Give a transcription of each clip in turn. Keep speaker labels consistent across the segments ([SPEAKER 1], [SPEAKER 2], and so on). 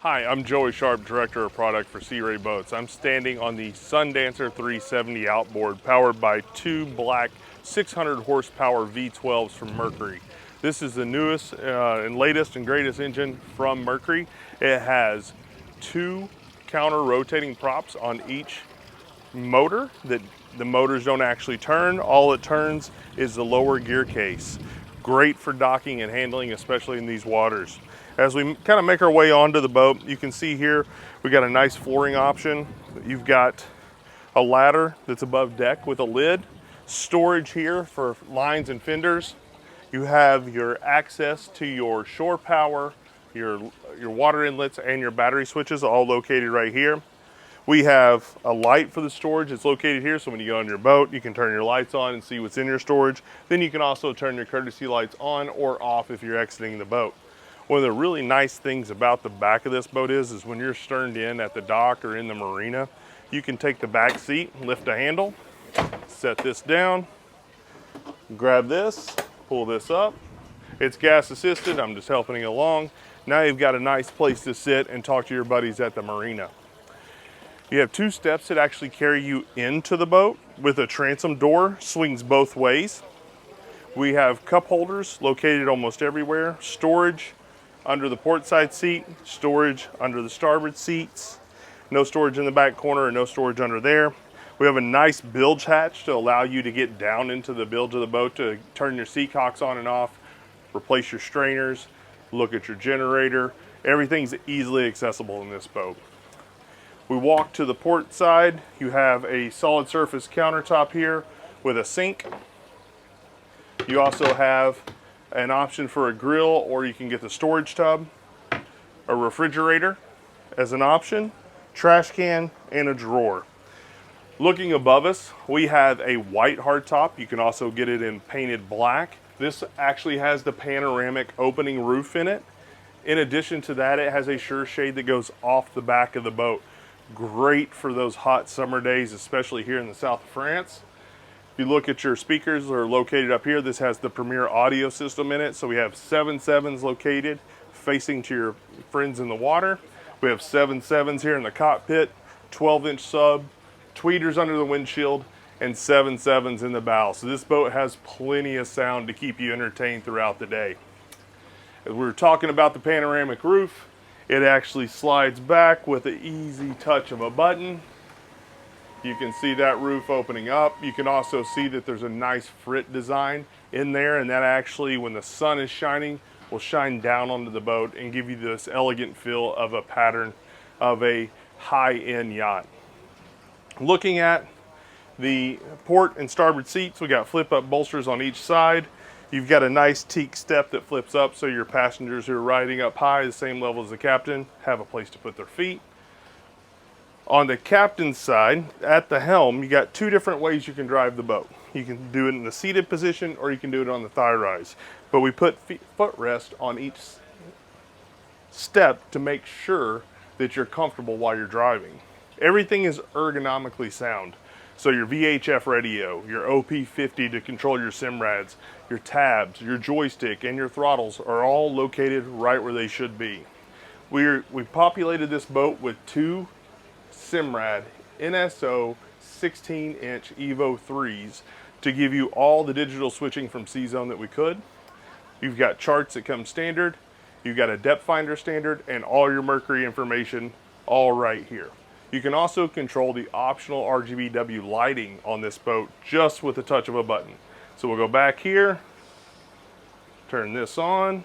[SPEAKER 1] Hi, I'm Joey Sharp, Director of Product for Sea Ray Boats. I'm standing on the Sundancer 370 outboard powered by two black 600 horsepower V12s from Mercury. This is the newest and latest and greatest engine from Mercury. It has two counter rotating props on each motor that the motors don't actually turn. All it turns is the lower gear case. Great for docking and handling, especially in these waters. As we kind of make our way onto the boat, you can see here we got a nice flooring option. You've got a ladder that's above deck with a lid, storage here for lines and fenders. You have your access to your shore power, your water inlets, and your battery switches all located right here. We have a light for the storage. It's located here, so when you go on your boat, you can turn your lights on and see what's in your storage. Then you can also turn your courtesy lights on or off if you're exiting the boat. One of the really nice things about the back of this boat is when you're sterned in at the dock or in the marina, you can take the back seat, lift the handle, set this down, grab this, pull this up. It's gas assisted, I'm just helping it along. Now you've got a nice place to sit and talk to your buddies at the marina. You have two steps that actually carry you into the boat with a transom door, swings both ways. We have cup holders located almost everywhere, storage under the port side seat, storage under the starboard seats, no storage in the back corner and no storage under there. We have a nice bilge hatch to allow you to get down into the bilge of the boat to turn your sea cocks on and off, replace your strainers, look at your generator. Everything's easily accessible in this boat. We walk to the port side. You have a solid surface countertop here with a sink. You also have an option for a grill, or you can get the storage tub, a refrigerator as an option, trash can, and a drawer. Looking above us, we have a white hardtop. You can also get it in painted black. This actually has the panoramic opening roof in it. In addition to that, it has a sure shade that goes off the back of the boat. Great for those hot summer days, especially here in the south of France. If you look at your speakers, they're located up here. This has the premier audio system in it. So we have 7.7s located facing to your friends in the water. We have 7.7s here in the cockpit, 12-inch sub, tweeters under the windshield, and 7.7s in the bow. So this boat has plenty of sound to keep you entertained throughout the day. As we were talking about the panoramic roof, it actually slides back with an easy touch of a button. You can see that roof opening up. You can also see that there's a nice frit design in there, and that actually, when the sun is shining, will shine down onto the boat and give you this elegant feel of a pattern of a high-end yacht. Looking at the port and starboard seats, we got flip-up bolsters on each side. You've got a nice teak step that flips up so your passengers who are riding up high, the same level as the captain, have a place to put their feet. On the captain's side, at the helm, you got two different ways you can drive the boat. You can do it in the seated position or you can do it on the thigh rise. But we put footrest on each step to make sure that you're comfortable while you're driving. Everything is ergonomically sound. So your VHF radio, your OP50 to control your Simrads, your tabs, your joystick, and your throttles are all located right where they should be. We populated this boat with two Simrad NSO 16-inch Evo 3s to give you all the digital switching from CZone that we could. You've got charts that come standard, you've got a depth finder standard, and all your Mercury information all right here. You can also control the optional RGBW lighting on this boat just with the touch of a button. So we'll go back here, turn this on,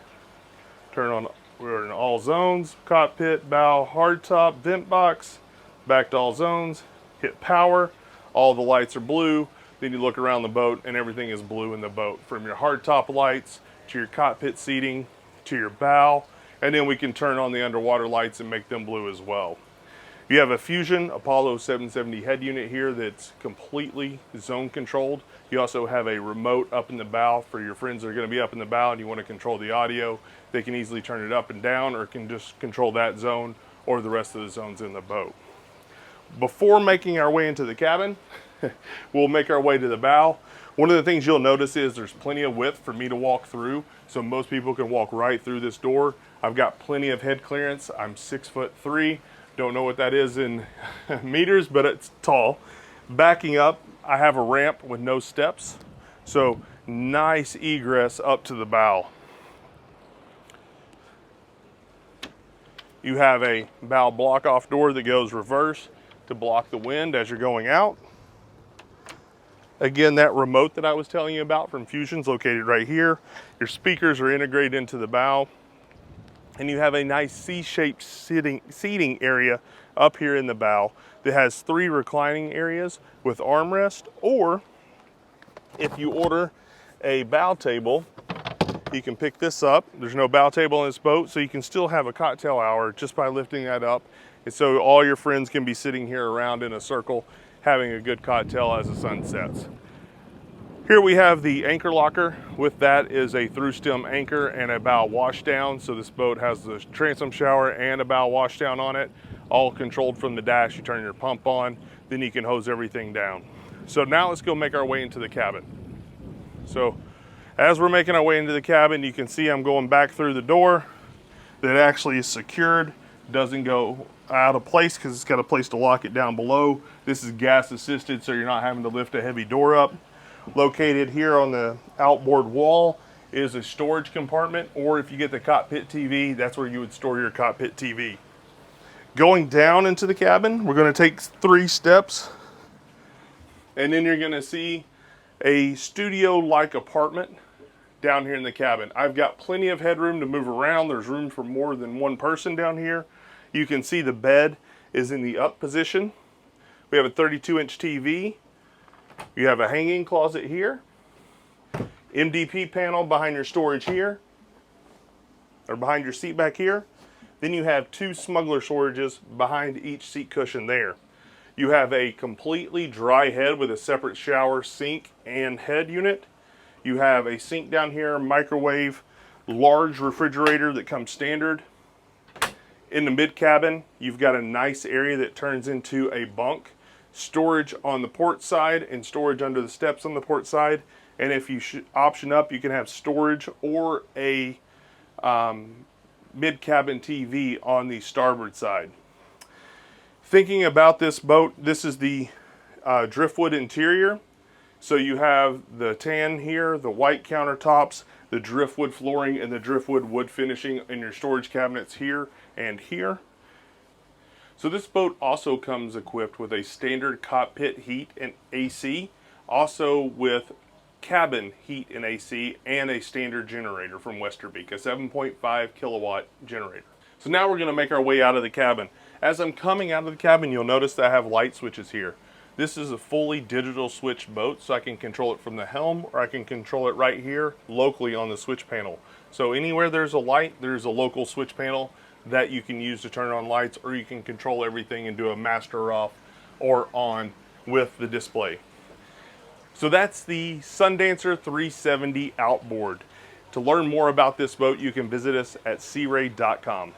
[SPEAKER 1] we're in all zones, cockpit, bow, hardtop, vent box, back to all zones, hit power, all the lights are blue, then you look around the boat and everything is blue in the boat, from your hardtop lights to your cockpit seating to your bow, and then we can turn on the underwater lights and make them blue as well. You have a Fusion Apollo 770 head unit here that's completely zone controlled. You also have a remote up in the bow for your friends that are going to be up in the bow and you want to control the audio. They can easily turn it up and down, or can just control that zone or the rest of the zones in the boat. Before making our way into the cabin, we'll make our way to the bow. One of the things you'll notice is there's plenty of width for me to walk through, so most people can walk right through this door. I've got plenty of head clearance. I'm 6'3". Don't know what that is in meters, but it's tall. Backing up, I have a ramp with no steps. So nice egress up to the bow. You have a bow block-off door that goes reverse to block the wind as you're going out. Again, that remote that I was telling you about from Fusion's located right here. Your speakers are integrated into the bow. And you have a nice C-shaped seating area up here in the bow that has 3 reclining areas with armrest, or if you order a bow table, you can pick this up. There's no bow table in this boat, so you can still have a cocktail hour just by lifting that up. And so all your friends can be sitting here around in a circle having a good cocktail as the sun sets. Here we have the anchor locker. With that is a through stem anchor and a bow washdown. So this boat has the transom shower and a bow washdown on it, all controlled from the dash. You turn your pump on, then you can hose everything down. So now let's go make our way into the cabin. So as we're making our way into the cabin, you can see I'm going back through the door that actually is secured, doesn't go out of place because it's got a place to lock it down below. This is gas assisted, so you're not having to lift a heavy door up. Located here on the outboard wall is a storage compartment, or if you get the cockpit TV, that's where you would store your cockpit TV. Going down into the cabin, we're going to take 3 steps, and then you're going to see a studio-like apartment down here in the cabin. I've got plenty of headroom to move around. There's room for more than one person down here. You can see the bed is in the up position. We have a 32-inch TV. You have a hanging closet here, MDP panel behind your storage here, or behind your seat back here. Then you have 2 smuggler storages behind each seat cushion there. You have a completely dry head with a separate shower, sink, and head unit. You have a sink down here, microwave, large refrigerator that comes standard. In the mid cabin, you've got a nice area that turns into a bunk. Storage on the port side and storage under the steps on the port side. And if you option up, you can have storage or a mid-cabin TV on the starboard side. Thinking about this boat, this is the driftwood interior. So you have the tan here, the white countertops, the driftwood flooring, and the driftwood wood finishing in your storage cabinets here and here. So this boat also comes equipped with a standard cockpit heat and AC, also with cabin heat and AC, and a standard generator from Westerbeek, a 7.5 kilowatt generator. So now we're going to make our way out of the cabin. As I'm coming out of the cabin, you'll notice that I have light switches here. This is a fully digital switch boat, so I can control it from the helm, or I can control it right here locally on the switch panel. So anywhere there's a light, there's a local switch panel that you can use to turn on lights, or you can control everything and do a master off or on with the display. So that's the Sundancer 370 outboard. To learn more about this boat, you can visit us at searay.com.